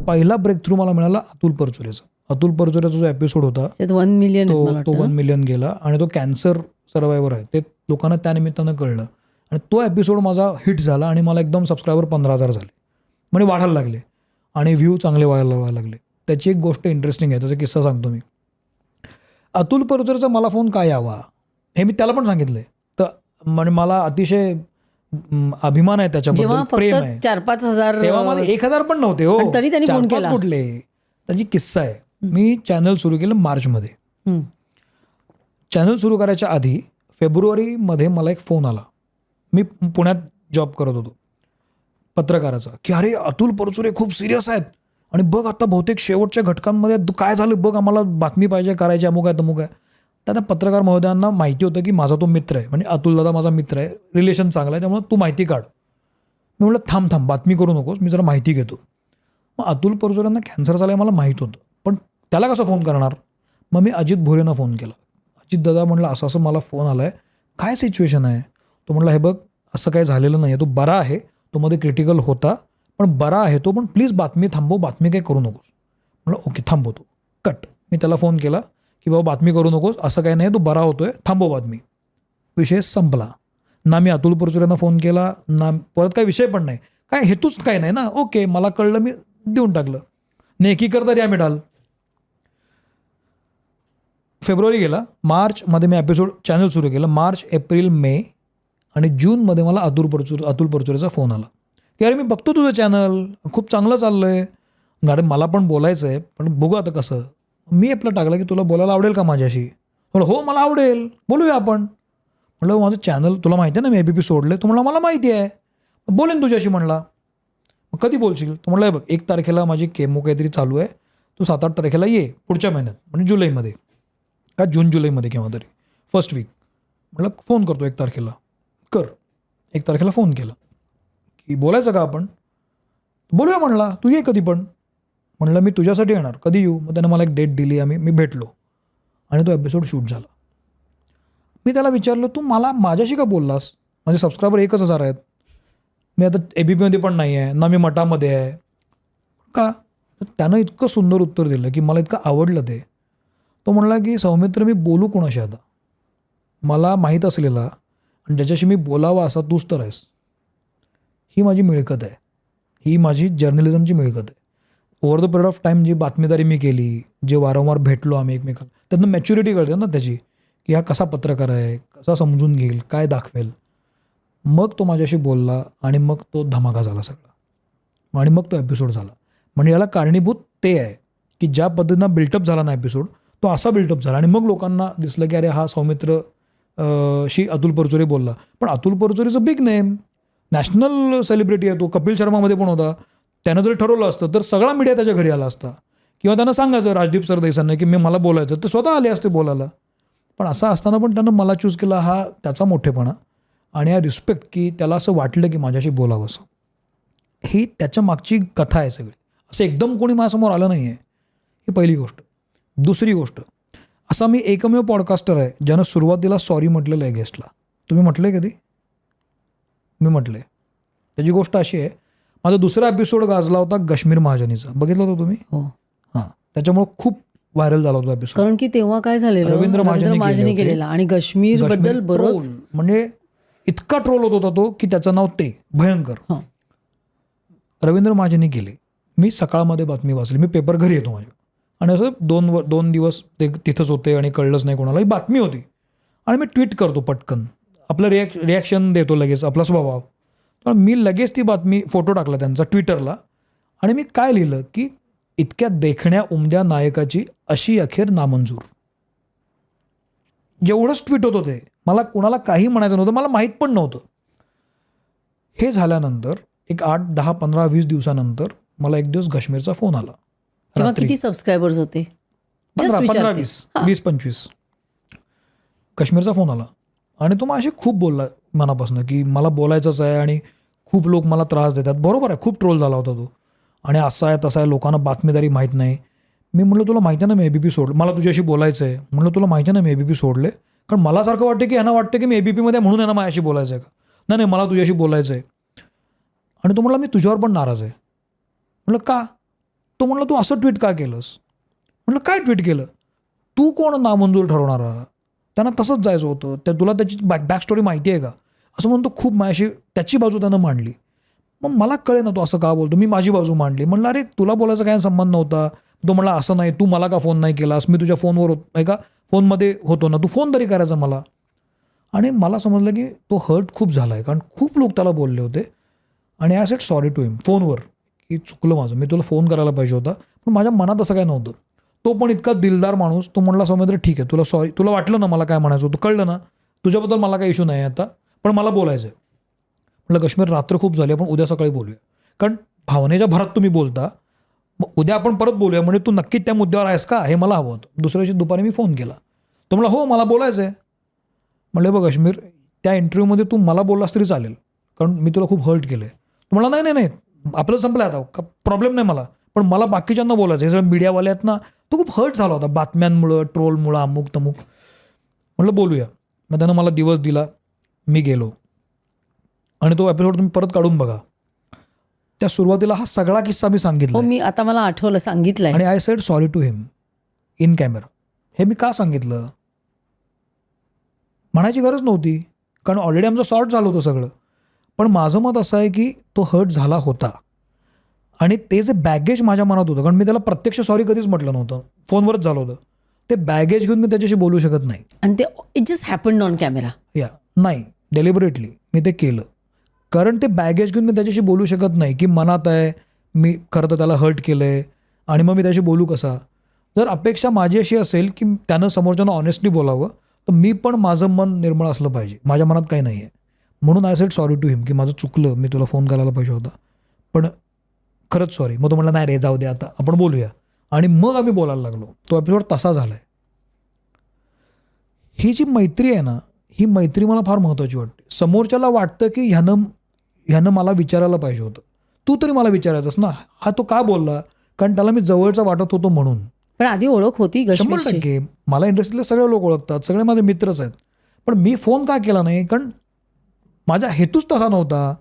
पहिला break through मला मिळाला अतुल परचुरेचा. अतुल परचुरेचा जो एपिसोड होता 1 मिलियन तो 1 मिलियन गेला आणि तो कॅन्सर सर्वायवर आहे ते लोकांना त्या निमित्तानं कळलं आणि तो एपिसोड माझा हिट झाला आणि मला एकदम सबस्क्रायबर 15,000 झाले, म्हणजे वाढायला लागले आणि व्ह्यू चांगले व्हायला लागले. त्याची एक गोष्ट इंटरेस्टिंग आहे, त्याचा किस्सा सांगतो मी. अतुल परचुरेचा मला फोन का यावा हे मी त्याला पण सांगितलंय. तर म्हणजे मला अतिशय अभिमान आहे त्याच्याबद्दल, प्रेम आहे. 4-5 हजार तेव्हा माझे 1,000 पण नव्हते हो, तरी त्यांनी फोन 4-5 केला. कुठले. त्याची किस्सा आहे. मी चॅनल सुरू केलं मार्चमध्ये. चॅनल सुरू करायच्या आधी फेब्रुवारीमध्ये मला एक फोन आला. मी पुण्यात जॉब करत होतो पत्रकाराचा, की अरे अतुल परचुरे खूप सिरियस आहेत आणि बघ आता बहुतेक शेवटच्या घटकांमध्ये काय झालं बघ, आम्हाला बातमी पाहिजे, करायची, अमुक आहे तमुक आहे. तर त्या पत्रकार महोदयांना माहिती होतं की माझा तो मित्र आहे, म्हणजे अतुल दादा माझा मित्र आहे, रिलेशन चांगला आहे, त्यामुळे तू माहिती काढ. मी म्हटलं थांब बातमी करू नकोस, मी जरा माहिती घेतो. मग अतुल परचुरेंना कॅन्सर झाला आहे मला माहीत होतं, पण त्याला कसं फोन करणार. मग मी अजित भोरेंना फोन केला. अजित दादा म्हणलं असं असं मला फोन आला आहे, काय सिच्युएशन आहे. तो म्हटला हे बघ असं काही झालेलं नाही आहे, तो बरा आहे, तो मध्ये क्रिटिकल होता पण बरा आहे तो, पण प्लीज बातमी थांबव, बातमी काही करू नकोस. म्हटलं ओके थांबवतो, कट. मी त्याला फोन केला की बाबा बातमी करू नकोस, असं काही नाही, तो बरा होतोय, थांबव बातमी. विषय संपला. ना मी अतुल परचुरेंना फोन केला ना परत काही विषय पण नाही, काय हेतूच काही नाही ना. ओके मला कळलं, मी देऊन टाकलं. नेकी करता द्या मिडाल. फेब्रुवारी गेला, मार्चमध्ये मी एपिसोड चॅनल सुरू केलं. मार्च, एप्रिल, मे आणि जूनमध्ये मला अतुल परचुरेचा फोन आला की अरे मी बघतो तुझं चॅनल, खूप चांगलं चाललं आहे. मॅडम मला पण बोलायचं आहे, पण बघू आता कसं. मी आपलं टाकलं की तुला बोलायला आवडेल का माझ्याशी. म्हटलं हो मला आवडेल, बोलूया आपण. म्हटलं माझं चॅनल तुला माहिती आहे ना, मी ABP सोडले. तो म्हणला मला माहिती आहे, बोलेन तुझ्याशी. म्हणला मग कधी बोलशील. तो म्हणला बघ 1 तारखेला माझी केमो काहीतरी चालू आहे, तू 7-8 तारखेला ये पुढच्या महिन्यात, म्हणजे जुलैमध्ये का जून-जुलैमध्ये केव्हा तरी फर्स्ट वीक. म्हटलं फोन करतो 1 तारखेला. कर. 1 तारखेला फोन केला की बोलायचं का आपण. बोलूया म्हणला, तू ये कधी पण. म्हणलं मी तुझ्यासाठी येणार, कधी येऊ. मग त्यानं मला एक डेट दिली, मी भेटलो आणि तो एपिसोड शूट झाला. मी त्याला विचारलं तू मला माझ्याशी का बोललास, माझे सबस्क्रायबर 1,000 आहेत, मी आता ABPमध्ये पण नाही आहे ना, मी मठामध्ये आहे का. त्यानं इतकं सुंदर उत्तर दिलं की मला इतकं आवडलं ते. तो म्हणला की सौमित्र मी बोलू कोणाशी आता, मला माहीत असलेला आणि ज्याच्याशी मी बोलावा असा तूच तर आहेस. ही माझी मिळकत आहे, ही माझी जर्नलिझमची मिळकत आहे. Over the period of time जी बातमीदारी मी केली, जे वारंवार भेटलो आम्ही एकमेकांना, त्यातनं मॅच्युरिटी कळते ना त्याची, की हा कसा पत्रकार आहे, कसा समजून घेईल, काय दाखवेल. मग तो माझ्याशी बोलला आणि मग तो धमाका झाला सगळा आणि मग तो एपिसोड झाला. म्हणजे याला कारणीभूत ते आहे की ज्या पद्धतीनं बिल्टअप झाला ना एपिसोड, तो असा बिल्टअप झाला आणि मग लोकांना दिसलं की अरे हा सौमित्र शी अतुल परचुरे बोलला. पण अतुल परचुरेचं बिग नेम, नॅशनल सेलिब्रिटी आहे तो, कपिल शर्मामध्ये पण होता. त्यानं जर ठरवलं असतं तर सगळा मीडिया त्याच्या घरी आला असता, किंवा त्यांना सांगायचं राजदीप सरदेसाईंना की मी मला बोलायचं, तर स्वतः आले असते बोलायला. पण असं असताना पण त्यानं मला चूज केला, हा त्याचा मोठेपणा आणि हा रिस्पेक्ट, की त्याला असं वाटलं की माझ्याशी बोलावं असं. ही त्याच्या मागची कथा आहे सगळी. असं एकदम कोणी माझ्यासमोर आलं नाही आहे, ही पहिली गोष्ट. दुसरी गोष्ट, असा मी एकमेव पॉडकास्टर आहे ज्यानं सुरुवातीला सॉरी म्हटलेलं आहे गेस्टला. तुम्ही म्हटलं आहे कधी. मी म्हटलं आहे. त्याची गोष्ट अशी आहे, माझा दुसरा एपिसोड गाजला होता काश्मीर महाजनीचा, बघितला होता तुम्ही. हां, त्याच्यामुळे खूप व्हायरल झाला होता एपिसोड. कारण की तेव्हा काय झालेलं, रवींद्र महाजनी गेलेला आणि काश्मीर बद्दल बरोच, म्हणजे इतका ट्रोल होत होता तो की त्याचं नाव ते भयंकर. रवींद्र महाजनी गेले. मी सकाळमध्ये बातमी वाचली, मी पेपर घरी येतो माझ्या, आणि असं 2 दिवस ते तिथंच होते आणि कळलंच नाही कोणाला, ही बातमी होती. आणि मी ट्विट करतो पटकन, आपलं रिॲक्शन देतो लगेच, आपला स्वभाव. पण मी लगेच ती बातमी फोटो टाकला त्यांचा ट्विटरला, आणि मी काय लिहिलं की इतक्या देखण्या उमद्या नायकाची अशी अखेर नामंजूर. एवढंच ट्विट होत होते. मला कोणाला काही म्हणायचं नव्हतं, मला माहीत पण नव्हतं. हे झाल्यानंतर एक 8, 10, 15, 20 दिवसानंतर मला एक दिवस काश्मीरचा फोन आला. तेव्हा किती सबस्क्रायबर्स होते. 15, 20, 25 काश्मीरचा फोन आला आणि तो माझ्याशी खूप बोलला मनापासून की मला बोलायचंच आहे आणि खूप लोक मला त्रास देतात. बरोबर आहे, खूप ट्रोल झाला होता तो, आणि असा आहे तसा आहे, लोकांना बातमीदारी माहीत नाही. मी म्हटलं तुला माहिती आहे ना मी ABP सोडलं, मला तुझ्याशी बोलायचं आहे. म्हटलं तुला माहिती आहे ना मी ABP सोडले, कारण मला सारखं वाटतं की यांना वाटतं की मी ABPमध्ये म्हणून यांना माझ्याशी बोलायचं आहे का. नाही मला तुझ्याशी बोलायचं आहे. आणि तो म्हटला मी तुझ्यावर पण नाराज आहे. म्हटलं का. तो म्हणला तू असं ट्विट का केलंस. म्हटलं काय ट्विट केलं. तू कोण नामंजूर ठरवणारा. त्यांना तसंच जायचं होतं. तुला त्याची बॅक स्टोरी माहिती आहे का असं म्हणून तो खूप माझ्याशी त्याची बाजू त्यानं मांडली. मग मला कळे ना तो असं का बोलतो. मी माझी बाजू मांडली. म्हणलं अरे तुला बोलायचा काय संबंध नव्हता. तो म्हणला असं नाही, तू मला का फोन नाही केलास, मी तुझ्या फोनवर नाही का फोनमध्ये होतो ना, तू फोन तरी करायचा मला. आणि मला समजलं की तो हर्ट खूप झाला आहे, कारण खूप लोक त्याला बोलले होते. आणि आय सेड सॉरी टू हिम फोनवर की चुकलं माझं, मी तुला फोन करायला पाहिजे होता, पण माझ्या मनात असं काय नव्हतं. तो पण इतका दिलदार माणूस, तो म्हणला सौमित्र ठीक आहे, तुला सॉरी, तुला वाटलं ना मला काय म्हणायचं होतं, कळलं ना, तुझ्याबद्दल मला काही इश्यू नाही आता, पण मला बोलायचं आहे. म्हटलं काश्मीर रात्र खूप झाली, आपण उद्या सकाळी बोलूया, कारण भावनेच्या भरात तुम्ही बोलता, मग उद्या आपण परत बोलूया, म्हणजे तू नक्की त्या मुद्द्यावर आहेस का हे मला हवं होतं. दुसऱ्या दिवशी दुपारी मी फोन केला. तो म्हणला हो मला बोलायचं आहे. म्हणलं बघ काश्मीर, त्या इंटरव्ह्यूमध्ये तू मला बोललास तरी चालेल, कारण मी तुला खूप हर्ट केलं आहे. तो म्हणला नाही नाही नाही आपलं संपलं आता, का प्रॉब्लेम नाही मला, पण मला बाकीच्यांना बोलायचं. हे सगळं मीडियावाले आहेत ना, तो खूप हर्ट झाला होता बातम्यांमुळं, ट्रोलमुळं, अमुक तमुक. म्हटलं बोलूया. मग त्यानं मला दिवस दिला, मी गेलो. आणि तो एपिसोड तुम्ही परत काढून बघा. त्या सुरुवातीला हा सगळा किस्सा मी सांगितला. हो, मी आता मला आठवलं, सांगितलंय. आणि I said sorry to him in camera. हे मी का सांगितलं, म्हणायची गरज नव्हती, कारण ऑलरेडी आमचं सॉर्ट झालं होतं सगळं. पण माझं मत असं आहे की तो हर्ट झाला होता, आणि ते जे बॅगेज माझ्या मनात होतं, कारण मी त्याला प्रत्यक्ष सॉरी कधीच म्हटलं नव्हतं, फोनवरच झालं होतं, ते बॅगेज घेऊन मी त्याच्याशी बोलू शकत नाही. आणि ते it just happened on camera. या नाही, डेलिबरेटली मी ते केलं, कारण ते बॅगेज घेऊन मी त्याच्याशी बोलू शकत नाही की मनात आहे, मी खरं तर त्याला हर्ट केलं आहे, आणि मग मी त्याशी बोलू कसा. जर अपेक्षा माझी अशी असेल की त्यानं समोरच्यानं ऑनेस्टली बोलावं, तर मी पण माझं मन निर्मळ असलं पाहिजे, माझ्या मनात काही नाही आहे. म्हणून आय सेड सॉरी टू हिम की माझं चुकलं, मी तुला फोन करायला पाहिजे होता, पण खरंच सॉरी. मग तो म्हणला नाही रे जाऊ दे, आता आपण बोलूया. आणि मग आम्ही बोलायला लागलो. तो एपिसोड तसा झाला आहे. ही जी मैत्री आहे ना, ही मैत्री मला फार महत्त्वाची वाटते. समोरच्याला वाटतं की ह्यानं मला विचारायला पाहिजे होतं, तू तरी मला विचारायचंस ना, हा तो का बोलला, कारण त्याला मी जवळचा वाटत होतो म्हणून. पण आधी ओळख होती 100%. मला इंडस्ट्रीतले सगळे लोक ओळखतात, सगळे माझे मित्रच आहेत, पण मी फोन का केला नाही, कारण माझा हेतूच तसा नव्हता.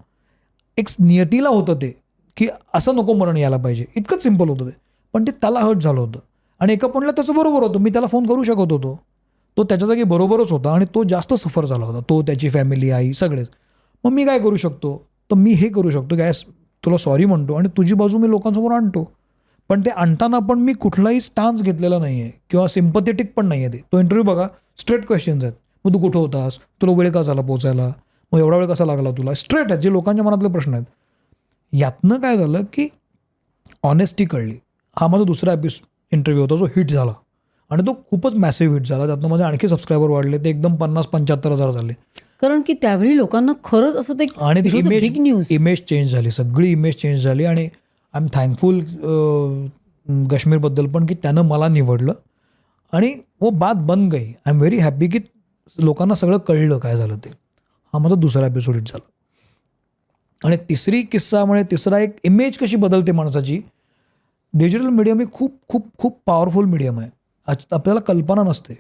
एक नियतीला होतं ते की असं नको मरण यायला पाहिजे, इतकंच सिम्पल होतं ते. पण ते त्याला हर्ट झालं होतं, आणि एका पॉईंटला त्याचं बरोबर होतं, मी त्याला फोन करू शकत होतो, तो त्याच्या जागी बरोबरच होता, आणि तो जास्त सफर झाला होता, तो, त्याची फॅमिली, आई, सगळेच. मग मी काय करू शकतो, तर मी हे करू शकतो, गॅस तुला सॉरी म्हणतो आणि तुझी बाजू मी लोकांसमोर आणतो. पण ते आणताना पण मी कुठलाही स्टान्स घेतलेला नाही आहे किंवा सिम्पथेटिक पण नाही आहे. ते तो इंटरव्ह्यू बघा, स्ट्रेट क्वेश्चन्स आहेत. मग तू कुठं होतास, तुला वेळ का झाला पोचायला, मग एवढा वेळ कसा लागला तुला, स्ट्रेट आहेत, जे लोकांच्या मनातले प्रश्न आहेत. यातनं काय झालं की ऑनेस्टी कळली. हा माझा दुसरा इंटरव्ह्यू होता जो हिट झाला, आणि तो खूपच मॅसिव्ह हिट झाला. त्यातनं माझे आणखी सबस्क्रायबर वाढले, ते एकदम 50-75 हजार झाले. कारण की त्यावेळी लोकांना खरंच असं ते, आणि ती बिग न्यूज, इमेज चेंज झाली, सगळी इमेज चेंज झाली. आणि आय एम थँकफुल काश्मीरबद्दल पण की त्यानं मला निवडलं, आणि वो बात बन गई. आय एम व्हेरी हॅपी की लोकांना सगळं कळलं काय झालं ते. हा माझा दुसरा एपिसोड हिट झाला. आणि तिसरी किस्सामुळे तिसरा एक इमेज कशी बदलते माणसाची. डिजिटल मीडियम हे खूप खूप खूप पॉवरफुल मीडियम आहे, आपल्याला कल्पना नसते.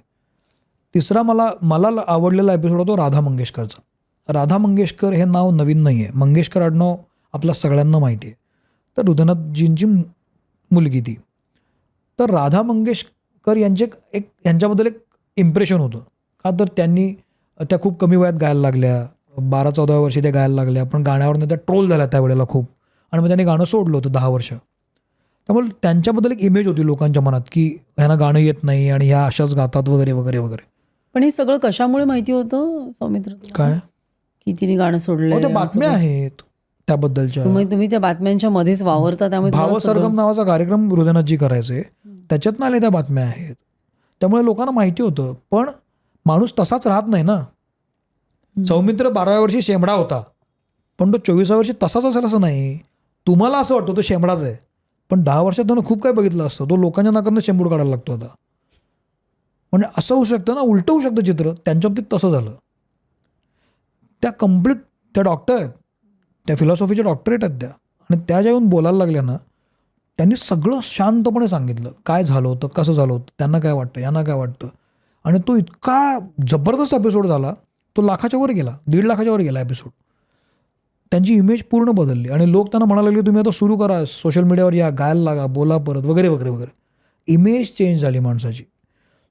तिसरा मला आवडलेला एपिसोड होतो राधा मंगेशकरचा. राधा मंगेशकर हे नाव नवीन नाही आहे, मंगेशकर आडनाव आपल्या सगळ्यांना माहिती आहे. तर हृदयनाथजींची मुलगी ती. तर राधा मंगेशकर यांच्याबद्दल एक इम्प्रेशन होतं, का तर त्या खूप कमी वयात गायला लागल्या, 12-14 वर्षी त्या गायला लागल्या, पण गाण्यावरनं त्या ट्रोल झाल्या त्यावेळेला खूप, आणि मग त्यांनी गाणं सोडलं होतं 10 वर्ष. त्यामुळे त्यांच्याबद्दल एक इमेज होती लोकांच्या मनात की ह्यांना गाणं येत नाही आणि ह्या अशाच गातात वगैरे वगैरे वगैरे. पण हे सगळं कशामुळे माहिती होतं सौमित्र, काय की तिने गाणं सोडलंय? त्या बातम्या आहेत त्याबद्दलच्या. तुम्ही त्या बातम्यांच्या मध्येच वावरता, त्यामुळे भावसरगम नावाचा कार्यक्रम हृदयनाथजी करायचे, त्याच्यातनं आले त्या बातम्या आहेत, त्यामुळे लोकांना माहिती होतं. पण माणूस तसाच राहत नाही ना. सौमित्र 12व्या वर्षी शेंबडा होता, पण तो 24व्या वर्षी तसाच असेल असं नाही. तुम्हाला असं वाटतं तो शेंबडाच आहे, पण 10 वर्षात त्यानं खूप काय बघितलं असतं. तो लोकांच्या नाकातनं शेंबूड काढायला लागतो आता. म्हणजे असं होऊ शकतं ना, उलटं होऊ शकतं चित्र. त्यांच्या बाबतीत तसं झालं. त्या डॉक्टर आहेत, त्या फिलॉसॉफीच्या डॉक्टरेट आहेत त्या, आणि त्या ज्या येऊन बोलायला लागल्या ना, त्यांनी सगळं शांतपणे सांगितलं काय झालं होतं, कसं झालं होतं, त्यांना काय वाटतं, यांना काय वाटतं. आणि तो इतका जबरदस्त एपिसोड झाला, तो 1,00,000च्या वर गेला, 1.5 लाखाच्या वर गेला एपिसोड. त्यांची इमेज पूर्ण बदलली आणि लोक त्यांना म्हणायला लागले तुम्ही आता सुरू करा, सोशल मीडियावर या, गायला लागा, बोला परत वगैरे वगैरे वगैरे. इमेज चेंज झाली माणसाची.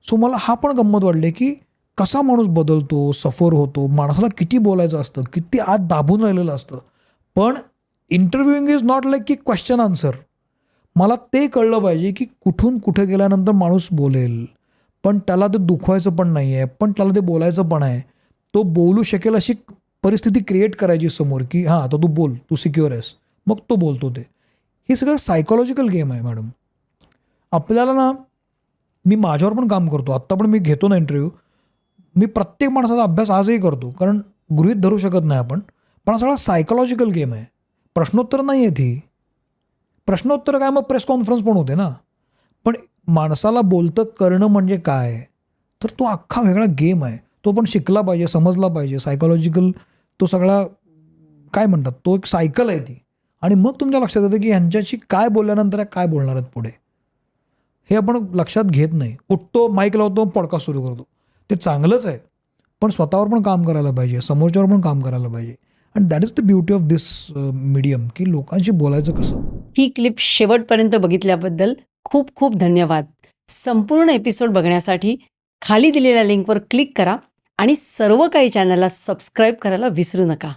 सो मला हा पण गंमत वाटली की कसा माणूस बदलतो, सफर होतो, माणसाला किती बोलायचं असतं, किती आत दाबून राहिलेलं असतं. पण इंटरव्ह्यूइंग इज नॉट लाईक की क्वेश्चन आन्सर. मला ते कळलं पाहिजे की कुठून कुठे गेल्यानंतर माणूस बोलेल, पण त्याला ते दुखवायचं पण नाही आहे, पण त्याला ते बोलायचं पण आहे. तो बोलू शकेल अशी परिस्थिती क्रिएट करायची समोर की हां आता तू बोल, तू सिक्युअर आहेस, मग तो बोलतो ते. हे सगळं सायकोलॉजिकल गेम आहे मॅडम. आपल्याला ना, मी माझ्यावर पण काम करतो, आत्ता पण मी घेतो ना इंटरव्ह्यू, मी प्रत्येक माणसाचा अभ्यास आजही करतो, कारण गृहीत धरू शकत नाही आपण, पण हा सगळा सायकोलॉजिकल गेम आहे. प्रश्नोत्तर नाही आहे ती. प्रश्नोत्तर काय, मग प्रेस कॉन्फरन्स पण होते ना. पण माणसाला बोलतं करणं म्हणजे काय, तर तो अख्खा वेगळा गेम आहे. तो पण शिकला पाहिजे, समजला पाहिजे. सायकोलॉजिकल तो सगळा काय म्हणतात, तो एक सायकल आहे ती. आणि मग तुमच्या लक्षात येतं की ह्यांच्याशी काय बोलल्यानंतर काय बोलणार आहेत पुढे, हे आपण लक्षात घेत नाही. उठतो, माईक लावतो, पॉडकास्ट सुरू करतो. ते चांगलंच आहे, पण स्वतःवर पण काम करायला पाहिजे, समोरच्यावर पण काम करायला पाहिजे. And that is the beauty of this medium, की लोकांशी बोलायचं कसं. ही क्लिप शेवटपर्यंत बघितल्याबद्दल खूप खूप धन्यवाद. संपूर्ण एपिसोड बघण्यासाठी खाली दिलेल्या लिंकवर क्लिक करा आणि सर्व काही चॅनलला सबस्क्राईब करायला विसरू नका.